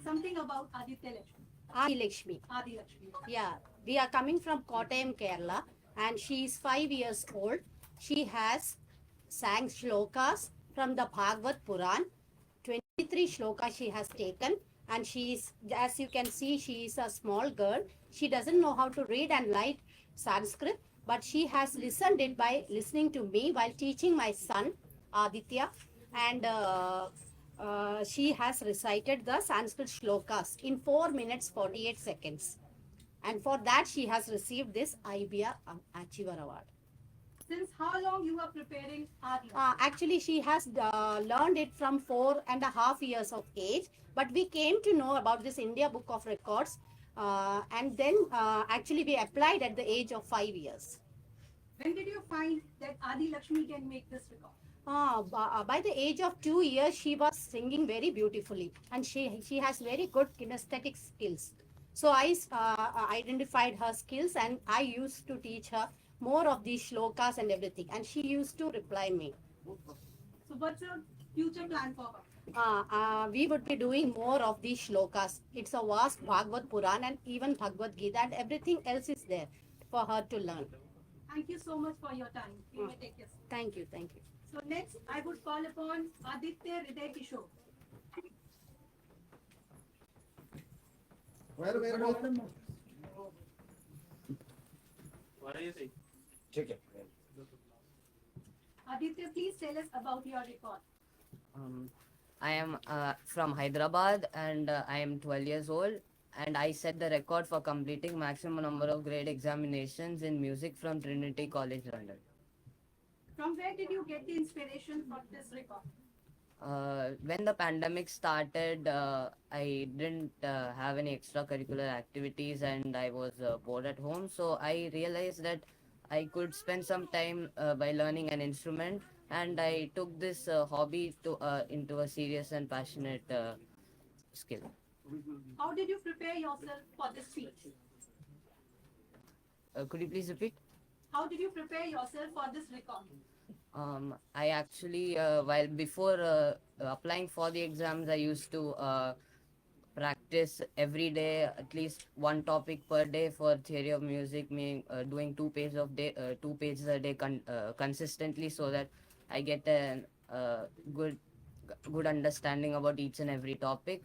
something about Aditya Lakshmi. Adi Lakshmi. Adi Lakshmi. Yeah, we are coming from Kottayam, Kerala, and she is 5 years old. She has sang shlokas from the Bhagavad Puran. 23 shlokas she has taken, and she is, as you can see, she is a small girl. She doesn't know how to read and write Sanskrit, but she has listened it by listening to me while teaching my son Aditya, and she has recited the Sanskrit shlokas in 4 minutes 48 seconds. And for that, she has received this IBR Achiever Award. Since how long you are preparing Adi? Actually, she has learned it from 4.5 years of age, but we came to know about this India Book of Records, and then actually we applied at the age of 5 years. When did you find that Adi Lakshmi can make this record? By the age of 2 years, she was singing very beautifully, and she has very good kinesthetic skills. So I identified her skills, and I used to teach her more of these shlokas and everything, and she used to reply me. So what's your future plan for her? We would be doing more of these shlokas. It's a vast Bhagavad Puran and even Bhagavad Gita, and everything else is there for her to learn. Thank you so much for your time. You may take your seat. Thank you, thank you. So next, I would call upon Aditya Hriday Kishore. ठीक है. Aditya, please tell us about your record. I am from Hyderabad and I am 12 years old, and I set the record for completing maximum number of grade examinations in music from Trinity College, London. From where did you get the inspiration for this record? When the pandemic started, I didn't have any extracurricular activities and I was bored at home. So I realized that I could spend some time by learning an instrument, and I took this hobby into a serious and passionate skill. How did you prepare yourself for this speech? Could you please repeat? How did you prepare yourself for this record? I actually, while before applying for the exams, I used to practice every day at least one topic per day for theory of music, meaning doing 2 pages a day consistently, so that I get a good understanding about each and every topic.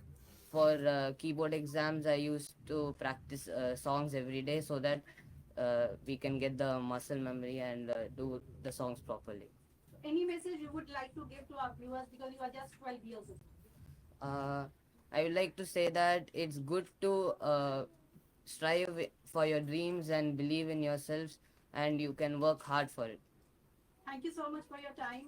For keyboard exams, I used to practice songs every day so that we can get the muscle memory and do the songs properly. Any message you would like to give to our viewers, because you are just 12 years old? I would like to say that it's good to strive for your dreams and believe in yourselves, and you can work hard for it. Thank you so much for your time.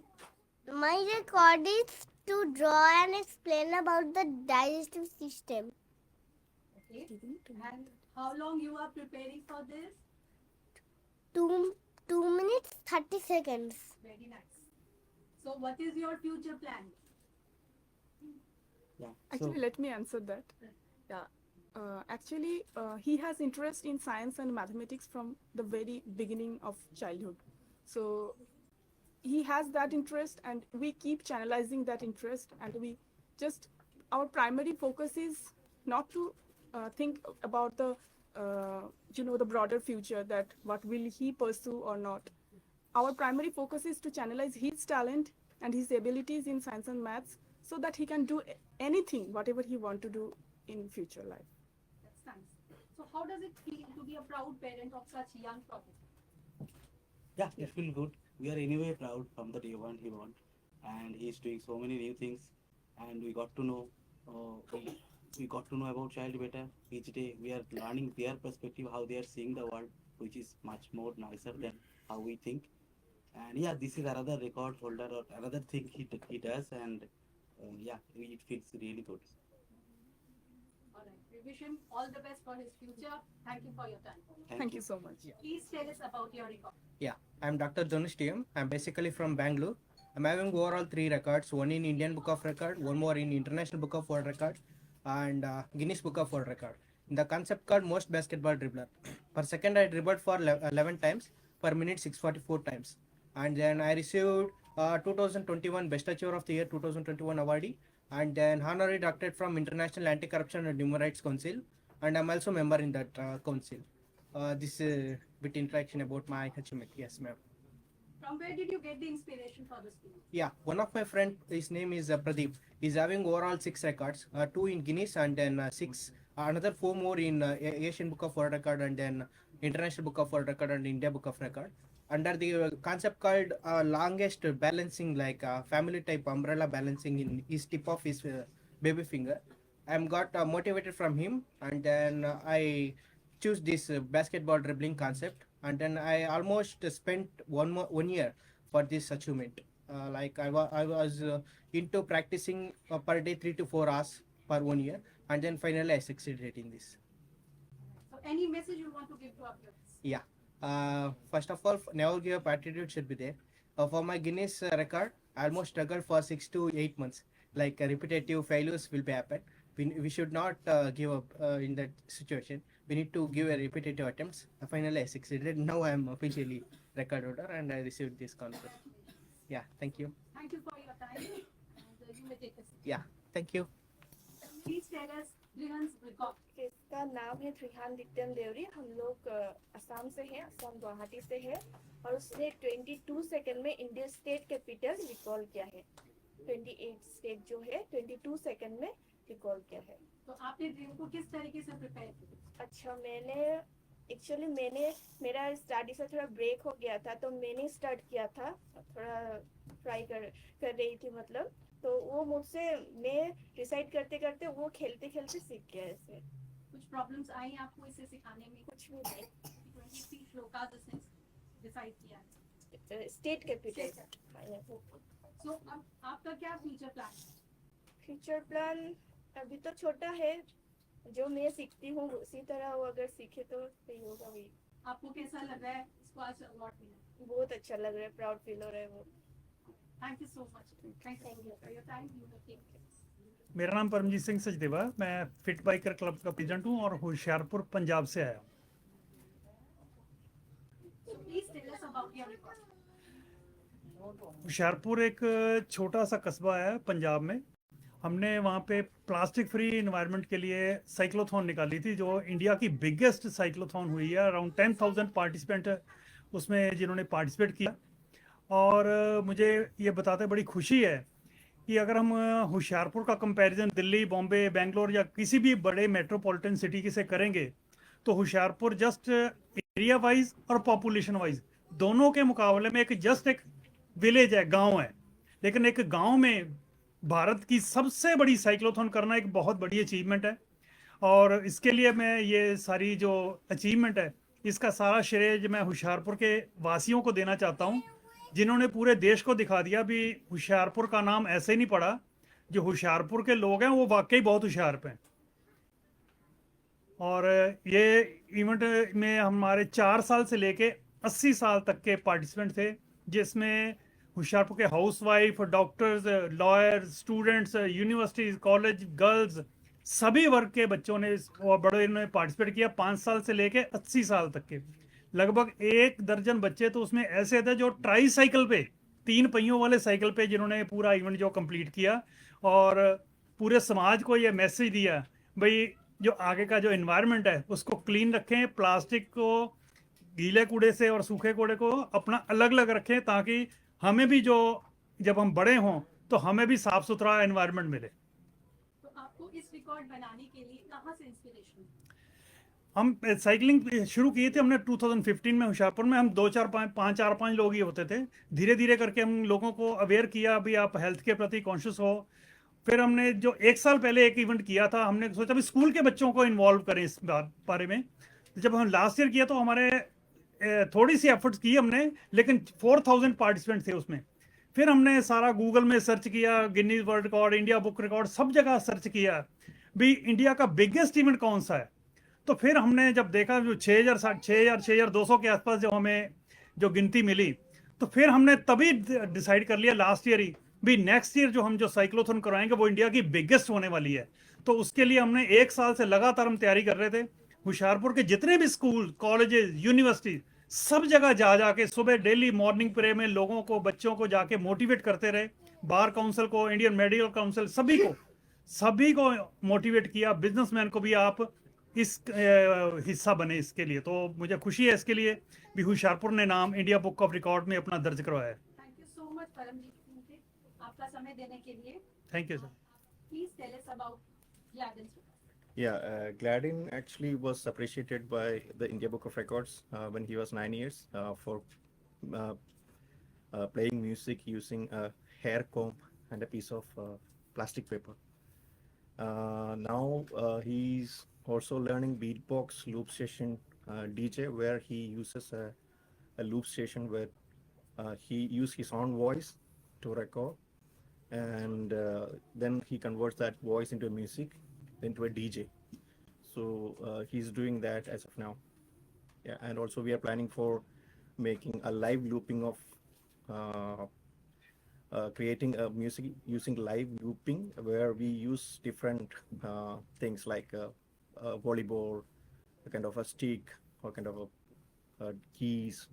My record is to draw and explain about the digestive system. Okay. And how long you are preparing for this? 2 minutes 30 seconds. Very nice. So what is your future plan? Yeah. Actually, let me answer that. Yeah. Actually, he has interest in science and mathematics from the very beginning of childhood. So he has that interest, and we keep channelizing that interest. And our primary focus is not to think about the the broader future, that what will he pursue or not. Our primary focus is to channelize his talent and his abilities in science and maths, so that he can do anything, whatever he want to do in future life. That's nice. So how does it feel to be a proud parent of such young prodigy? Yeah, it feels good. We are anyway proud from the day one he won, and he's doing so many new things, and we got to know about child better each day. We are learning their perspective, how they are seeing the world, which is much more nicer than how we think. And yeah, this is another record holder or another thing he does, and it feels really good. All right. We wish him all the best for his future. Thank you for your time. Thank you so much. Please tell us about your record. Yeah, I'm Dr. Dhanush TM. I'm basically from Bangalore. I'm having overall 3 records, one in Indian Book of Record, one more in International Book of World Record, and Guinness Book of World Record. In the concept called Most Basketball Dribbler. Per second, I dribbled for 11 times, per minute 644 times. And then I received 2021 Best Achiever of the Year 2021 awardee and then honorary doctorate from International Anti-Corruption and Human Rights Council, and I'm also member in that council. This is bit introduction about my achievement. Yes, ma'am. From where did you get the inspiration for this film? Yeah, one of my friend, his name is Pradeep. He's having overall 6 records, 2 in Guinness and then 4 more in Asian Book of World Record and then International Book of World Record and India Book of Record. Under the concept called longest balancing, like family type umbrella balancing in his tip of his baby finger. I'm got motivated from him, and then I choose this basketball dribbling concept, and then I almost spent 1 year for this achievement. Like I was into practicing per day 3 to 4 hours per 1 year, and then finally I succeeded in this. So any message you want to give to our viewers? Yeah. First of all, never give up attitude should be there. For my Guinness record, I almost struggled for 6 to 8 months. Like repetitive failures will be happen. We should not give up in that situation. We need to give a repetitive attempts. Finally, I succeeded. Now I am officially record holder and I received this contract. Yeah, thank you. Thank you for your time. And you may take a seat. Yeah, thank you. Please tell us Rihan's record. इसका नाम है त्रिहान दित्यम देवरी। हम लोग असम से हैं, असम गुवाहाटी से है, और उसने 22 सेकंड में इंडिया स्टेट कैपिटल रिकॉल किया है। 28 स्टेट जो है 22 सेकंड में रिकॉल किया है। तो आपने ड्रीम को किस तरीके से प्रिपेयर किया? अच्छा, मैंने मेरा स्टडी से थोड़ा ब्रेक हो गया था, तो मैंने स्टार्ट किया था, थोड़ा ट्राई कर रही थी मतलब। तो वो मुझसे मैं रिसाइट करते करते वो खेलते खेलते सीख गया ऐसे। कुछ प्रॉब्लम्स आई आपको इसे सिखाने में? कुछ भी नहीं। 23 श्लोकास इसने डिसाइड किया है। State capital. सो अब आपका क्या फ्यूचर प्लान है? फ्यूचर प्लान अभी तो छोटा है, जो मैं सीखती हूँ उसी तरह वो अगर सीखे तो सही होगा। वही आपको कैसा लग रहा है इसको आज अवार्ड मिला? बहुत अच्छा लग रहा है, प्राउड फील हो रहा है वो। Thank you so much. Thank you for your time. You have taken. मेरा नाम परमजीत सिंह सचदेवा, मैं फिट बाइकर क्लब का प्रेसिडेंट हूँ और होशियारपुर पंजाब से आया हूँ। Please tell us about your record. Hoshiarpur एक छोटा सा कस्बा है पंजाब में। हमने वहाँ पे प्लास्टिक फ्री इन्वायरमेंट के लिए साइक्लोथॉन निकाली थी, जो इंडिया की बिगेस्ट साइक्लोथॉन हुई है। अराउंड 10,000 पार्टिसिपेंट उसमें जिन्होंने पार्टिसिपेट किया। और मुझे ये बताते बड़ी खुशी है कि अगर हम होशियारपुर का कंपैरिजन दिल्ली, बॉम्बे, बेंगलोर या किसी भी बड़े मेट्रोपॉलिटन सिटी से करेंगे तो होशियारपुर जस्ट एरिया वाइज और पॉपुलेशन वाइज दोनों के मुकाबले में एक विलेज है, गांव है। लेकिन एक गांव में भारत की सबसे बड़ी साइक्लोथॉन करना एक बहुत बड़ी अचीवमेंट है। और इसके लिए मैं ये सारी जो अचीवमेंट है इसका सारा श्रेय मैं होशियारपुर के वासियों को देना चाहता हूँ, जिन्होंने पूरे देश को दिखा दिया भी होशियारपुर का नाम ऐसे ही नहीं पड़ा। जो होशियारपुर के लोग हैं वो वाकई बहुत होशियार हैं। और ये इवेंट में हमारे 4 साल से लेके 80 साल तक के पार्टिसिपेंट थे, जिसमें होशियारपुर के housewife, doctors, lawyers, students, universities, college, girls, सभी वर्ग के बच्चों ने और बड़े ने पार्टिसिपेट किया। 5 साल से लेके 80 साल तक के लगभग 1 दर्जन बच्चे तो उसमें ऐसे थे जो ट्राई साइकिल पे, 3 पहियों वाले साइकिल पे, जिन्होंने पूरा इवेंट जो कंप्लीट किया और पूरे समाज को ये मैसेज दिया भाई जो आगे का जो एनवायरनमेंट है उसको क्लीन रखें, प्लास्टिक को, गीले कूड़े से और सूखे कूड़े को अपना अलग अलग रखें, ताकि हमें भी जो जब हम बड़े हों तो हमें भी साफ सुथरा एनवायरनमेंट मिले। तो आपको इस रिकॉर्ड बनाने के लिए कहाँ से इंस्पिरेशन? हम साइकिलिंग शुरू किए थे हमने 2015 में होशियारपुर में। हम 4-5 लोग ही होते थे। धीरे धीरे करके हम लोगों को अवेयर किया भी आप हेल्थ के प्रति कॉन्शियस हो। फिर हमने जो 1 साल पहले एक इवेंट किया था, हमने सोचा भी स्कूल के बच्चों को इन्वॉल्व करें इस बारे में। जब हम लास्ट ईयर किया तो हमारे थोड़ी सी एफर्ट्स की हमने, लेकिन 4000 पार्टिसिपेंट थे उसमें। फिर हमने सारा गूगल में सर्च किया, Guinness world record, India book record, सब जगह सर्च किया भी इंडिया का बिगेस्ट इवेंट कौन सा है। तो फिर हमने जब देखा जो 6,200 के आसपास जो हमें जो गिनती मिली, तो फिर हमने तभी डिसाइड कर लिया लास्ट ईयर ही भी नेक्स्ट ईयर जो हम जो साइक्लोथॉन करवाएंगे वो इंडिया की बिगेस्ट होने वाली है। तो उसके लिए हमने 1 साल से लगातार हम तैयारी कर रहे थे। होशियारपुर के जितने भी स्कूल, कॉलेजेस, यूनिवर्सिटी, सब जगह जा जाके सुबह डेली मॉर्निंग प्रे में लोगों को, बच्चों को जाके मोटिवेट करते रहे बार काउंसिल को, इंडियन मेडिकल काउंसिल, सभी को मोटिवेट किया। बिजनेसमैन को भी आप इस हिस्सा बने इसके लिए। तो मुझे खुशी है इसके लिए भी हुशियारपुर ने नाम इंडिया बुक ऑफ रिकॉर्ड में अपना दर्ज करवाया है। Thank you so much Paramjeet, आपका समय देने के लिए। Thank you sir. Please tell us about Gladden's book. Yeah, Gladden actually was appreciated by the India Book of Records when he was 9 years for playing music using a hair comb and a piece of plastic paper. Now he's also learning beatbox loop station DJ, where he uses a loop station where he uses his own voice to record, and then he converts that voice into music, into a DJ. So he's doing that as of now. Yeah, and also we are planning for making a live looping of creating a music using live looping, where we use different things like volleyball, a kind of a stick, or kind of a keys,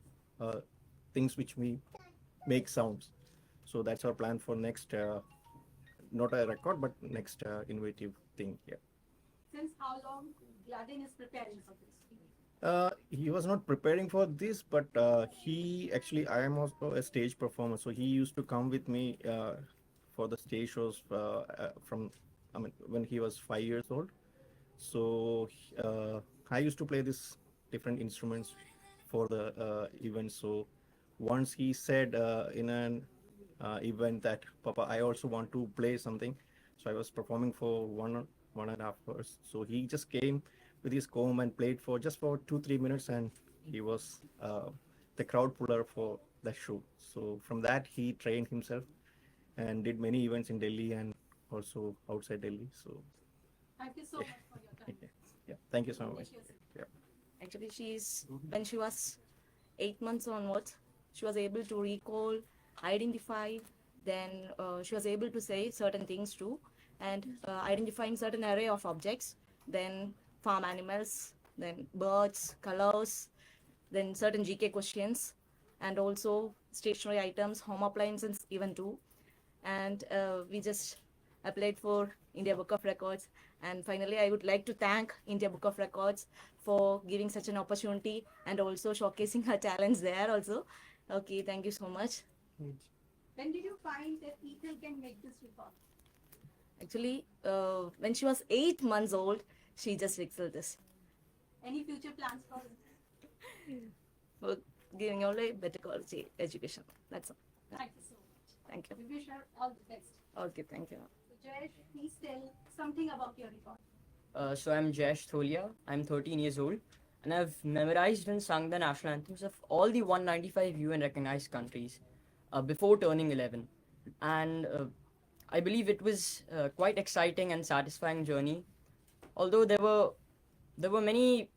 things which we make sounds. So that's our plan for next, not a record, but next innovative thing. Yeah. Since how long Gladden is preparing for this? He was not preparing for this, but I am also a stage performer, so he used to come with me for the stage shows when he was 5 years old. So I used to play this different instruments for the event. So once he said in an event that, Papa, I also want to play something. So I was performing for 1.5 hours. So he just came with his comb and played for just for 2-3 minutes, and he was the crowd puller for the show. So from that he trained himself and did many events in Delhi and also outside Delhi. So Thank you so much for your time. yeah, thank you so much. Yeah. Actually, when she was 8 months onwards, she was able to recall, identify, then she was able to say certain things too, and identifying certain array of objects, then farm animals, then birds, colors, then certain GK questions, and also stationary items, home appliances even too. And we just applied for India Book of Records. And finally, I would like to thank India Book of Records for giving such an opportunity and also showcasing her talents there also. Okay, thank you so much. When did you find that Ethel can make this record? Actually, when she was 8 months old, she just excelled this. Any future plans for For giving only better quality education. That's all. Thank you so much. Thank you. We wish her all the best. Okay, thank you. So Jayesh, please tell something about your record. So I'm Jayesh Tholia. I'm 13 years old, and I've memorized and sung the national anthems of all the 195 UN recognized countries before turning 11. And I believe it was quite exciting and satisfying journey. Although there were many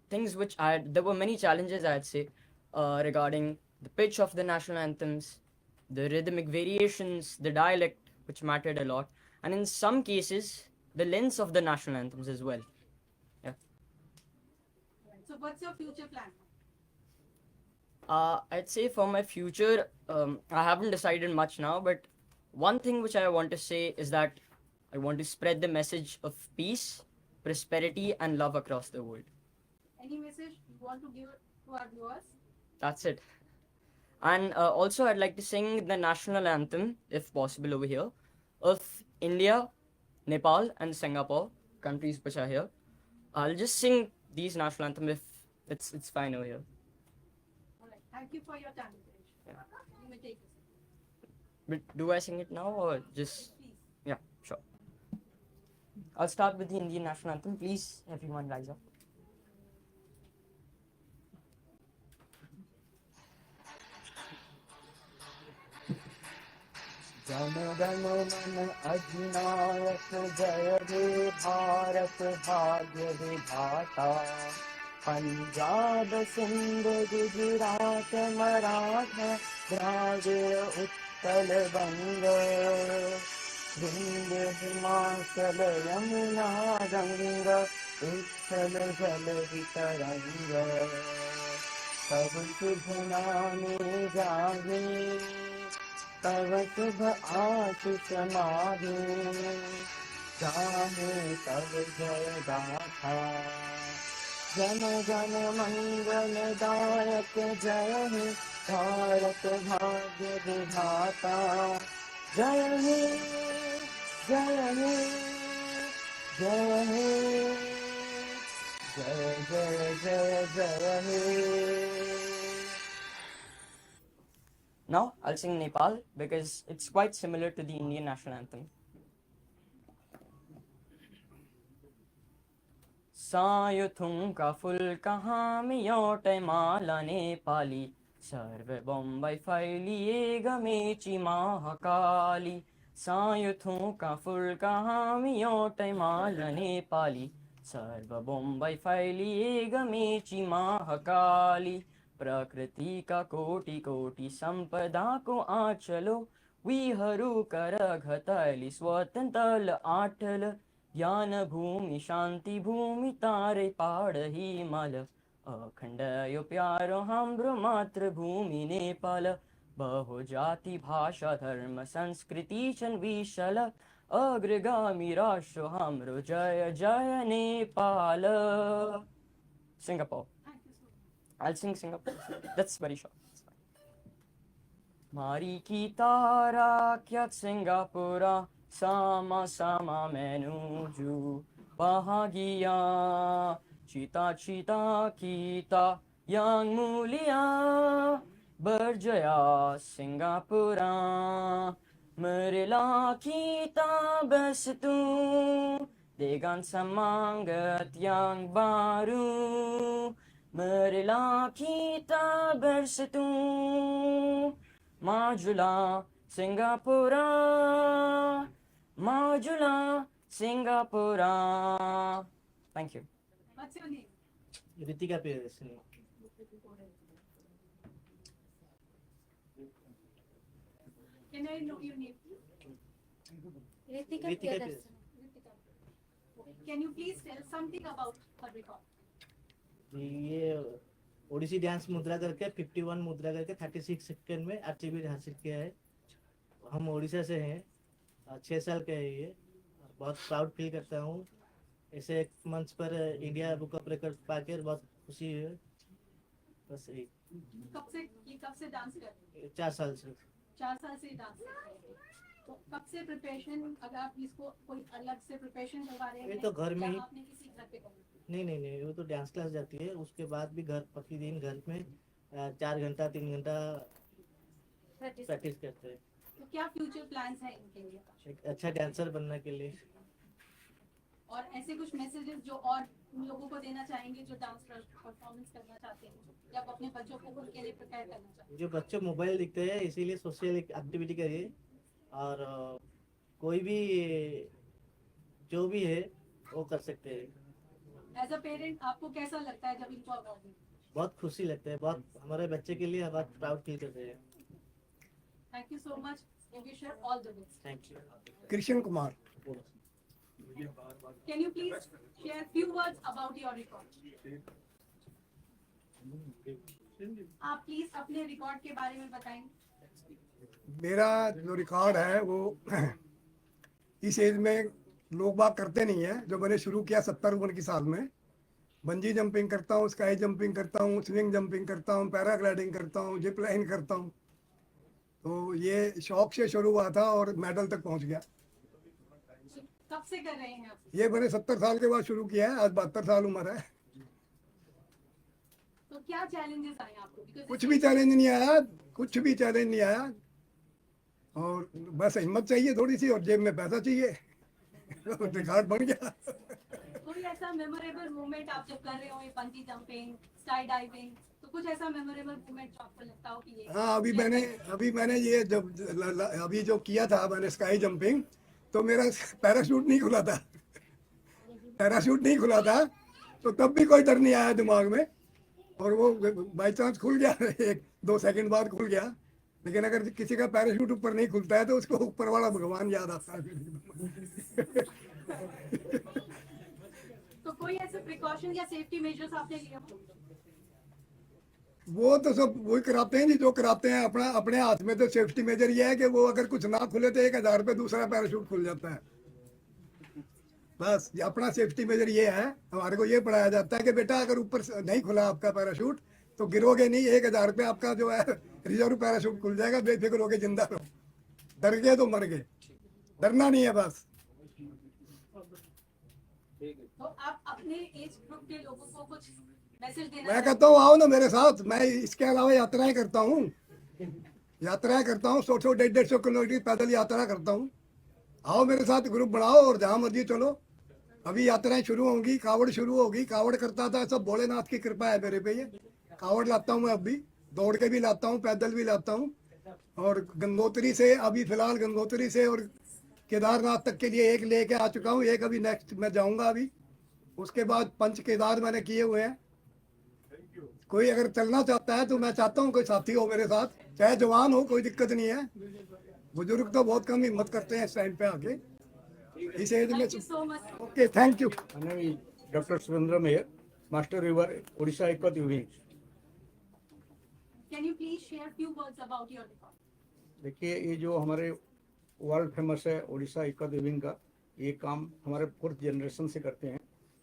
things there were many challenges, I'd say, regarding the pitch of the national anthems, the rhythmic variations, the dialect, which mattered a lot, and in some cases, the lengths of the national anthems as well. Yeah. So what's your future plan? I'd say for my future, I haven't decided much now, but one thing which I want to say is that I want to spread the message of peace, prosperity, and love across the world. Any message you want to give to our viewers? That's it. And also, I'd like to sing the national anthem, if possible, over here, of India, Nepal, and Singapore, countries which are here. I'll just sing these national anthem if it's fine over here. All right. Thank you for your time, Jayesh. Yeah. You may take this. But do I sing it now or just? Please. Yeah, sure. I'll start with the Indian national anthem. Please, everyone, rise up. Jana Gana मन अधिनायक जय हे भारत भाग्य विधाता पंजाब सिंध गुजरात मराठा द्राविड़ उत्कल बंग विंध्य हिमाचल यमुना गंग उच्छल जल तरंग सब शुभ नामे जागे तव शुभ आशीष माहू चाहे तव जय गाथा जन गण मंगल दायक जय हे भारत भाग्य विधाता जय हे जय हे जय हे जय जय जय जय हे. Now I'll sing Nepal because it's quite similar to the Indian national anthem. सायुथुं का फुल कहाँ मियोटे माला नेपाली सर्व बम्बई फैलिए गमेची महाकाली सायुथुं का फुल कहाँ मियोटे माला नेपाली सर्व बम्बई फैलिए गमेची महाकाली प्रकृति का कोटि कोटि संपदा को आचलो विहरू कर घतली स्वतंत्र आठल ज्ञान भूमि शांति भूमि तारे पहाड़ हिमाल अखंड यो प्यारो हाम्रो मातृभूमि नेपाल बहु जाति भाषा धर्म संस्कृति छन् विशाल अग्रगामी राष्ट्र हाम्रो जय जय Nepal. Singapore. I'll sing Singapore. That's very short. Mari ki tara kya Singapura sama sama menuju bahagia cita-cita kita yang mulia berjaya Singapura marilah kita bersatu dengan semangat yang baru marilah kita bersatu majulah Singapura majulah Singapura. Thank you. What's your name? Ritika Perez. Can I know your name? Ritika Ritika Perez. Perez. Can you please tell something about her record? ये Odissi dance मुद्रा करके 51 मुद्रा करके 36 second में achievement हासिल किया है. हम उड़ीसा से हैं, 6 साल का है ये. बहुत प्राउड फील करता हूँ. ऐसे एक मंच पर इंडिया बुक ऑफ रिकॉर्ड पाकर बहुत खुशी है. बस यही. कब से डांस कर रहे हैं? 4 साल से. 4 साल से डांस कर रहे हैं. तो कब से प्रिपरेशन, अगर आप इसको कोई अलग से प्रिपरेशन करवा रहे हैं? ये तो घर में या ही. आपने किसी घर पे करवाया? नहीं, वो तो डांस क्लास जाती है. उसके बाद भी घर प्रतिदिन घर में 4 घंटा 3 घंटा प्रैक्टिस करते हैं. तो क्या फ्यूचर प्लान्स हैं इनके लिए? एक अच्छा डांसर बनने के लिए. और ऐसे कुछ मैसेजेस जो और उन लोगों को देना चाहेंगे जो डांस परफॉर्मेंस करना चाहते हैं, या आप अपने बच्चों को उनके लिए प्रिपेयर करना चाहते हैं? जो बच्चे मोबाइल दिखते हैं इसीलिए सोशल एक्टिविटी करिए. और कोई भी जो भी है वो कर सकते हैं. एज अ पेरेंट आपको कैसा लगता है जब इनको अवार्ड मिलता है? बहुत खुशी लगता है. बहुत हमारे बच्चे के लिए बहुत प्राउड फील करते हैं. Thank you so much. We wish you all the best. Thank you. Krishna Kumar. Can you please share few words about your record? आप प्लीज अपने रिकॉर्ड के बारे में बताएं. मेरा जो रिकॉर्ड है वो इस एज में लोग बाग करते नहीं है. जो मैंने शुरू किया 70 उम्र की साल में. बंजी जंपिंग करता हूँ, स्काई जंपिंग करता हूँ, स्विंग जंपिंग करता हूँ, पैराग्लाइडिंग करता हूँ, जिप लाइन करता हूँ. तो ये शौक से शुरू हुआ था और मेडल तक पहुँच गया. कब से कर रहे हैं आप? ये मैंने 70 साल के बाद शुरू किया है. आज 72 साल उम्र है. तो क्या चैलेंजेस आए आपको? Because कुछ भी चैलेंज नहीं आया. कुछ भी चैलेंज नहीं आया. और बस हिम्मत चाहिए थोड़ी सी और जेब में पैसा चाहिए. रिकॉर्ड बन गया. कोई ऐसा मेमोरेबल मोमेंट आप जब कर रहे हो, बंजी जंपिंग, स्काई डाइविंग, तो कुछ ऐसा मेमोरेबल मोमेंट जो आपको लगता हो कि ये? हाँ, अभी मैंने ये जब अभी जो किया था मैंने स्काई जंपिंग, तो मेरा पैराशूट नहीं खुला था. तो तब भी कोई डर नहीं आया दिमाग में. और वो बाई चांस खुल गया. 1-2 सेकंड बाद खुल गया. लेकिन अगर किसी का पैराशूट ऊपर नहीं खुलता है तो उसको ऊपर वाला भगवान याद आता है. तो कोई ऐसे प्रिकॉशन या सेफ्टी मेजर्स आपने लिए हो? वो तो सब वही कराते हैं जी जो कराते हैं। अपना अपने हाथ में तो सेफ्टी मेजर ये है कि वो अगर कुछ ना खुले तो 1,000 पे दूसरा पैराशूट खुल जाता है। बस ये अपना सेफ्टी मेजर ये है। हमारे को ये पढ़ाया जाता है कि बेटा अगर ऊपर से नहीं खुला आपका पैराशूट तो गिरोगे नहीं, 1,000 पे आपका जो है रिजर्व पैराशूट खुल जाएगा, बेफिक्र होके जिंदा रहो। डर गए तो मर गए, डरना नहीं है बस। तो आप अपने एज ग्रुप के लोगों को कुछ मैसेज देना मैं कहता हूँ आओ ना मेरे साथ, मैं इसके अलावा यात्राएं करता हूँ, 100-150 150 किलोमीटर पैदल यात्रा करता हूँ। आओ मेरे साथ ग्रुप बनाओ और जहाँ मर्जी चलो। अभी यात्राएं शुरू होंगी, कावड़ शुरू होगी। कावड़ करता था सब भोलेनाथ की कृपा है मेरे पे। ये कावड़ लाता हूँ मैं, अभी दौड़ के भी लाता हूँ, पैदल भी लाता हूँ। और गंगोत्री से अभी फिलहाल गंगोत्री से और केदारनाथ तक के लिए एक लेके आ चुका हूँ। एक अभी नेक्स्ट मैं जाऊँगा अभी। उसके बाद पंच केदार मैंने किए हुए हैं। कोई अगर चलना चाहता है तो मैं चाहता हूँ कोई साथी हो मेरे साथ, चाहे जवान हो, कोई दिक्कत नहीं है। बुजुर्ग तो बहुत कम हिम्मत करते हैं इस टाइम पे आके, इस एज में। Thank you so much. Okay, thank you. My name is Dr. Surendra Meher, Master River, Odisha Ekot Wing. Can you please share few words about your record? देखिए ये जो हमारे वर्ल्ड फेमस है उड़ीसा एकत विंग का, ये काम हमारे 4th जनरेशन से करते हैं।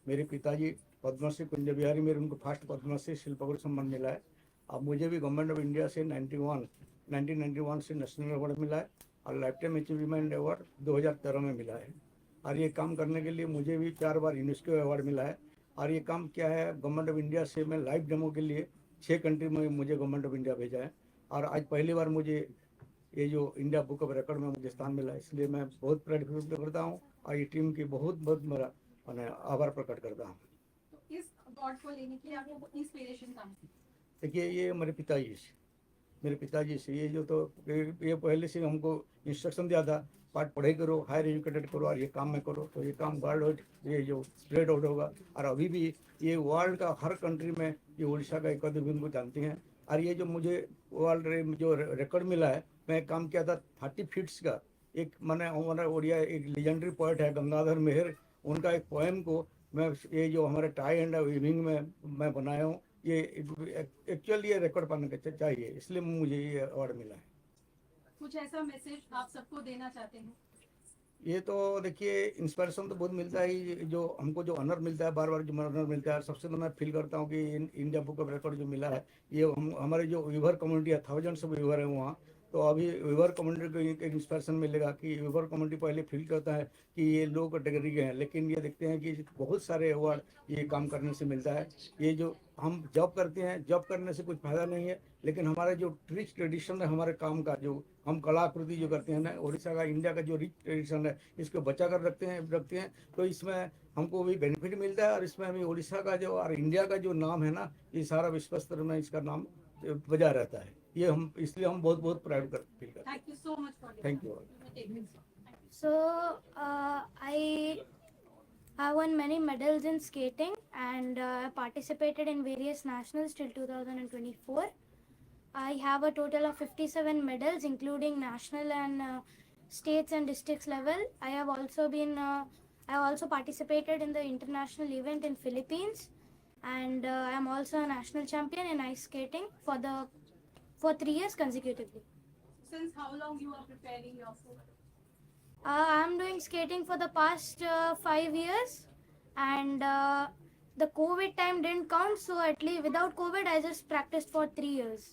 मेरे पिताजी पद्मश्री कुंज बिहारी मेरे, उनको फर्स्ट पद्मश्री शिल्पगुरु सम्मान मिला है। अब मुझे भी गवर्नमेंट ऑफ इंडिया से 1991 से नेशनल अवार्ड मिला है और लाइफ टाइम अचीवमेंट अवार्ड 2013 में मिला है। और ये काम करने के लिए मुझे भी 4 बार यूनेस्को अवार्ड मिला है। और ये काम क्या है, गवर्नमेंट ऑफ इंडिया से मैं लाइव डेमो के लिए 6 कंट्री में मुझे गवर्नमेंट ऑफ इंडिया भेजा है। और आज पहली बार मुझे ये जो इंडिया बुक ऑफ रिकॉर्ड में मुझे स्थान मिला है, इसलिए मैं बहुत प्राउड फील करता हूँ और ये टीम की बहुत बहुत मेरा मैंने आभार प्रकट करता हूँ। तो इस अवार्ड को लेने के लिए आपको इंस्पिरेशन कहाँ से? देखिए ये मेरे पिताजी से ये जो तो ये पहले से हमको इंस्ट्रक्शन दिया था, पाठ पढ़ाई करो, हायर एजुकेटेड करो और ये काम में करो, तो ये काम वर्ल्ड ये जो स्प्रेड आउट होगा। और अभी भी ये वर्ल्ड का हर कंट्री में ये उड़ीसा का एकत विंग को जानते हैं। और ये जो मुझे वर्ल्ड जो रिकॉर्ड मिला है, मैं काम किया था 30 फीट्स का। एक मैंने हमारा ओडिया एक लेजेंडरी पोएट है गंगाधर मेहर, उनका एक पोएम को मैं ये जो हमारे टाई एंड विंग में मैं बनाया हूँ। ये एक्चुअली ये रिकॉर्ड पाने का चाहिए, इसलिए मुझे ये अवार्ड मिला है। कुछ ऐसा मैसेज आप सबको देना चाहते हैं? ये तो देखिए इंस्पिरेशन तो बहुत मिलता है, जो हमको जो ऑनर मिलता है, बार बार जो ऑनर मिलता है, सबसे तो मैं फील करता हूँ कि इंडिया बुक ऑफ रिकॉर्ड जो मिला है, ये हमारे जो वीवर कम्युनिटी है, थाउजेंड्स ऑफ वीवर है वहाँ, तो अभी वीवर कम्युनिटी को एक इंस्पिरेशन मिलेगा कि वीवर कम्युनिटी पहले फील करता है कि ये लो कैटेगरी के हैं, लेकिन ये देखते हैं कि बहुत सारे अवार्ड ये काम करने से मिलता है। ये जो हम जॉब करते हैं, जॉब करने से कुछ फायदा नहीं है, लेकिन हमारा जो रिच ट्रेडिशन है हमारे काम का, जो हम कलाकृति जो करते हैं ना, उड़ीसा का इंडिया का जो रिच ट्रेडिशन है, इसको बचा कर रखते हैं तो इसमें हमको भी बेनिफिट मिलता है। और इसमें हमें उड़ीसा का जो और इंडिया का जो नाम है ना, ये सारा विश्व स्तर में इसका नाम बजा रहता है। ये हम इसलिए हम बहुत बहुत प्राउड फील करते हैं। Thank you so much for Thank you. So I have won many medals in skating and participated in various nationals till 2024. I have a total of 57 medals, including national and states and districts level. I have also participated in the international event in Philippines, and I am also a national champion in ice skating for 3 years consecutively. Since how long you are preparing yourself? I am doing skating for the past 5 years, and the COVID time didn't count, so at least without COVID, I just practiced for 3 years.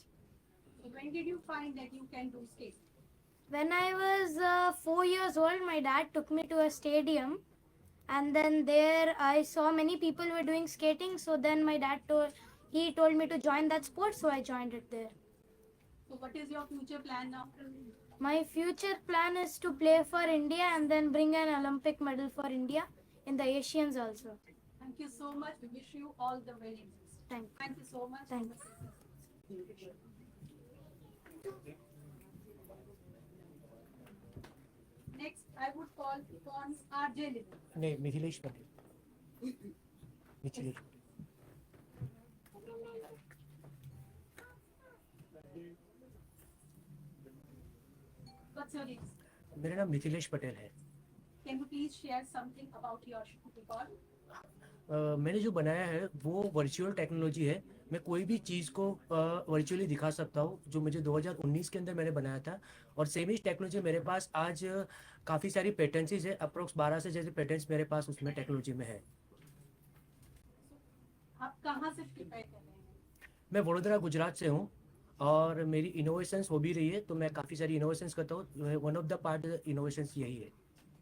So when did you find that you can do skate? When I was 4 years old, my dad took me to a stadium, and then there I saw many people were doing skating, so then my dad told me to join that sport, so I joined it there. So what is your future plan now? My future plan is to play for India and then bring an Olympic medal for India in the Asians also. Thank you so much. We wish you all the very best. Thank you so much. Thank you. Next, I would call upon RJ Little. नहीं, Mithilesh Patel. Mithilesh Patel. What's your name? मेरा नाम मिथिलेश पटेल है। Can you please share something about your record? मैंने जो बनाया है वो virtual technology है। मैं कोई भी चीज़ को वर्चुअली दिखा सकता हूँ, जो मुझे 2019 के अंदर मैंने बनाया था। और सेम ही टेक्नोलॉजी मेरे पास आज काफ़ी सारी पेटेंसीज है, अप्रोक्स 12 से जैसे पेटेंट्स मेरे पास उसमें टेक्नोलॉजी में है। आप कहाँ से प्रिपेयर कर रहे हैं? मैं वडोदरा गुजरात से हूँ और मेरी इनोवेशंस हो भी रही है, तो मैं काफ़ी सारी इनोवेशंस करता हूँ। One of the part innovations यही है।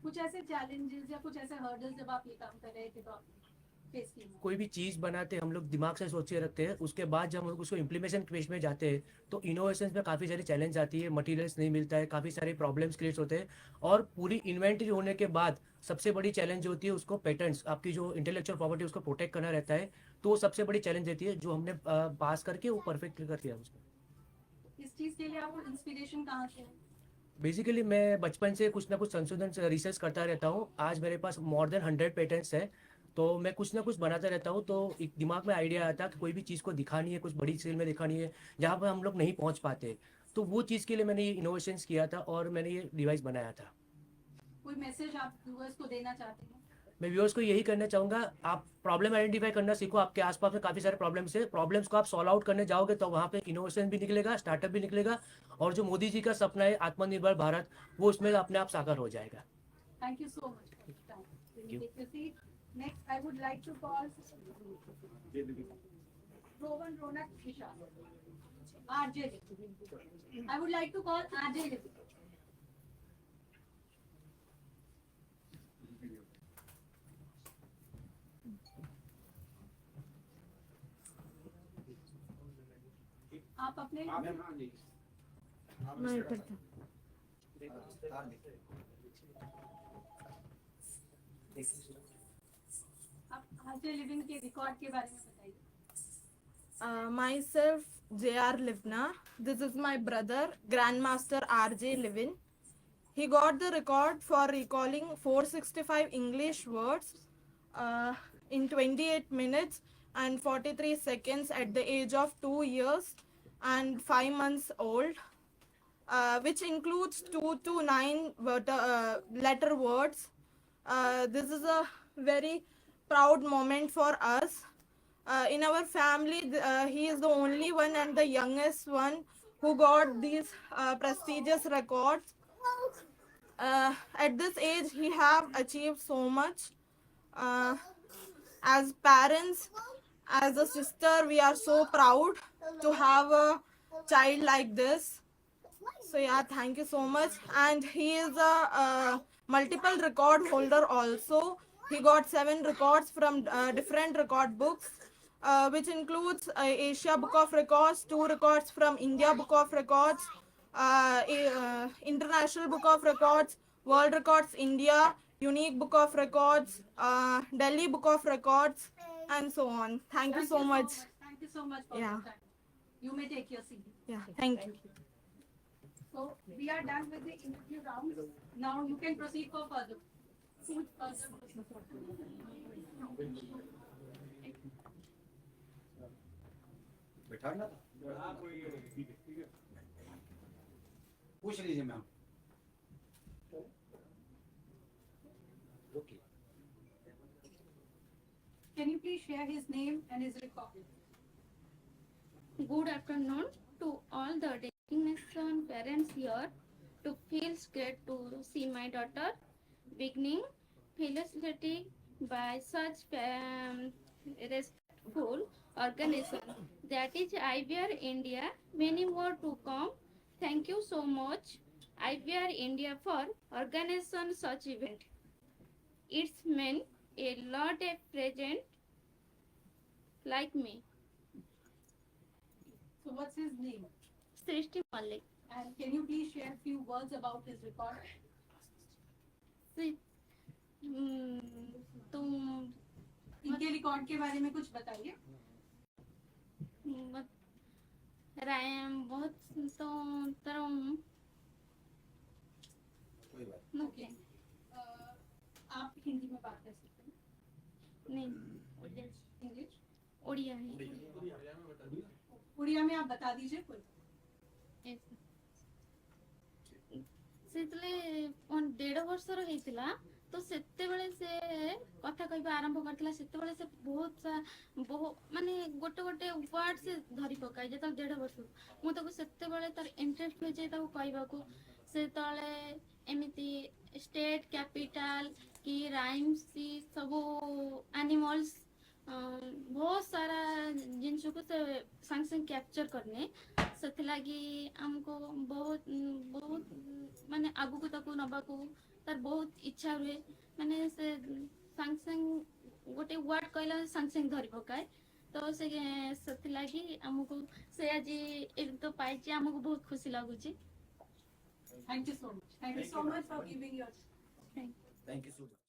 कुछ ऐसे चैलेंजेस या कुछ ऐसे हर्डल्स जब आप ये काम कर रहे थे तो आप फेस किए हों? कोई भी चीज़ बनाते हम लोग दिमाग से सोच के रखते हैं, उसके बाद जब हम लोग उसको इम्प्लीमेशन फेज में जाते हैं तो इनोवेशंस में काफ़ी सारी चैलेंज आती है, मटेरियल्स नहीं मिलता है, काफ़ी सारे प्रॉब्लम्स क्रिएट होते हैं। और पूरी इन्वेंटरी होने के बाद सबसे बड़ी चैलेंज होती है उसको पेटेंट्स, आपकी जो इंटेलेक्चुअल प्रॉपर्टी उसको प्रोटेक्ट करना रहता है। तो वो सबसे बड़ी चैलेंज देती है, जो हमने पास करके वो परफेक्ट कर दिया उसको। इस चीज के लिए आपको इंस्पिरेशन कहाँ से है? बेसिकली मैं बचपन से कुछ ना कुछ संशोधन रिसर्च करता रहता हूँ। आज मेरे पास मोर देन 100 पेटेंट्स है, तो मैं कुछ ना कुछ बनाता रहता हूँ। तो एक दिमाग में आइडिया आता है कि कोई भी चीज़ को दिखानी है, कुछ बड़ी स्केल में दिखानी है जहाँ पर हम लोग नहीं पहुँच पाते, तो वो चीज़ के लिए मैंने ये इनोवेशंस किया था और मैंने ये डिवाइस बनाया था। कोई मैसेज आप व्यूअर्स को देना चाहते हैं? मैं व्यूअर्स को यही करना चाहूँगा, आप प्रॉब्लम आइडेंटिफाई करना सीखो। आपके आसपास में काफ़ी सारे प्रॉब्लम्स है, प्रॉब्लम्स को आप सॉल्व आउट करने जाओगे तो वहाँ पे इनोवेशन भी निकलेगा, स्टार्टअप भी निकलेगा, और जो मोदी जी का सपना है आत्मनिर्भर भारत, वो उसमें अपने आप साकार हो जाएगा। Thank you so much for your time. Will you take your seat? Next, I would like to call Rowan Ronak Vishal. RJ. I would like to call RJ. आप अपने नहीं पढ़ता। आप RJ लिविंग के रिकॉर्ड के बारे में बताइए। Myself, J.R. Livna. This is my brother, Grandmaster R.J. Livin. He got the record for recalling 465 English words in 28 minutes and 43 seconds at the age of 2 years and 5 months old, which includes 2 to 9 letter words. This is a very proud moment for us. In our family, he is the only one and the youngest one who got these prestigious records. At this age, he have achieved so much. As parents, as a sister, we are so proud to have a child like this. So yeah, thank you so much. And he is a multiple record holder also. He got 7 records from different record books, which includes Asia Book of Records, 2 records from India Book of Records, International Book of Records, World Records India, Unique Book of Records, Delhi Book of Records, and so on. Thank you so much. Thank you so much for Yeah. your time. You may take your seat. Yeah, thank you. So we are done with the interview rounds. Now you can proceed for further. पूछ लीजिए ma'am. Can you please share his name and his record? Good afternoon to all the destination parents here. To feels great to see my daughter beginning felicity by such respectful organization. That is IVR India. Many more to come. Thank you so much, IVR India, for organizing such event. It's meant a lot of present like me. So what's his name? Srishti Malik. And can you please share a few words about his record? तुम इनके record के बारे में कुछ बताइए। रायम बहुत तो तरम okay आप हिंदी में बात कर सकते हैं? नहीं इंग्लिश ओडिया है उड़िया में आप बता दीजिए कोई। ସେତେବେଳେ 1.5 ବର୍ଷର ହେଇଥିଲା ତ तो सेतेबेले से कथा कहबा आरंभ करथिला सेतेबेले से बहुत माने गोटे गोटे वर्ड से धरी पकाई जे 1.5 वर्ष मु ताको सेतेबेले तार इंटरेस्ट हो जे ताको कहबाको से तळे एमिति स्टेट कैपिटल की राइम्स की सब एनिमल्स बहुत सारा जिनस को से संग संग कैप्चर करने से लगी हमको बहुत बहुत माने आगु को ताको नबा को तार बहुत इच्छा हुए माने से संग संग गोटे वर्ड कहला संग संग धरी पकाए तो से लगी हमको से आज एक तो पाइछि हमको बहुत खुशी लागुछि Thank you so much. Thank you so much for giving your. Thank you so much.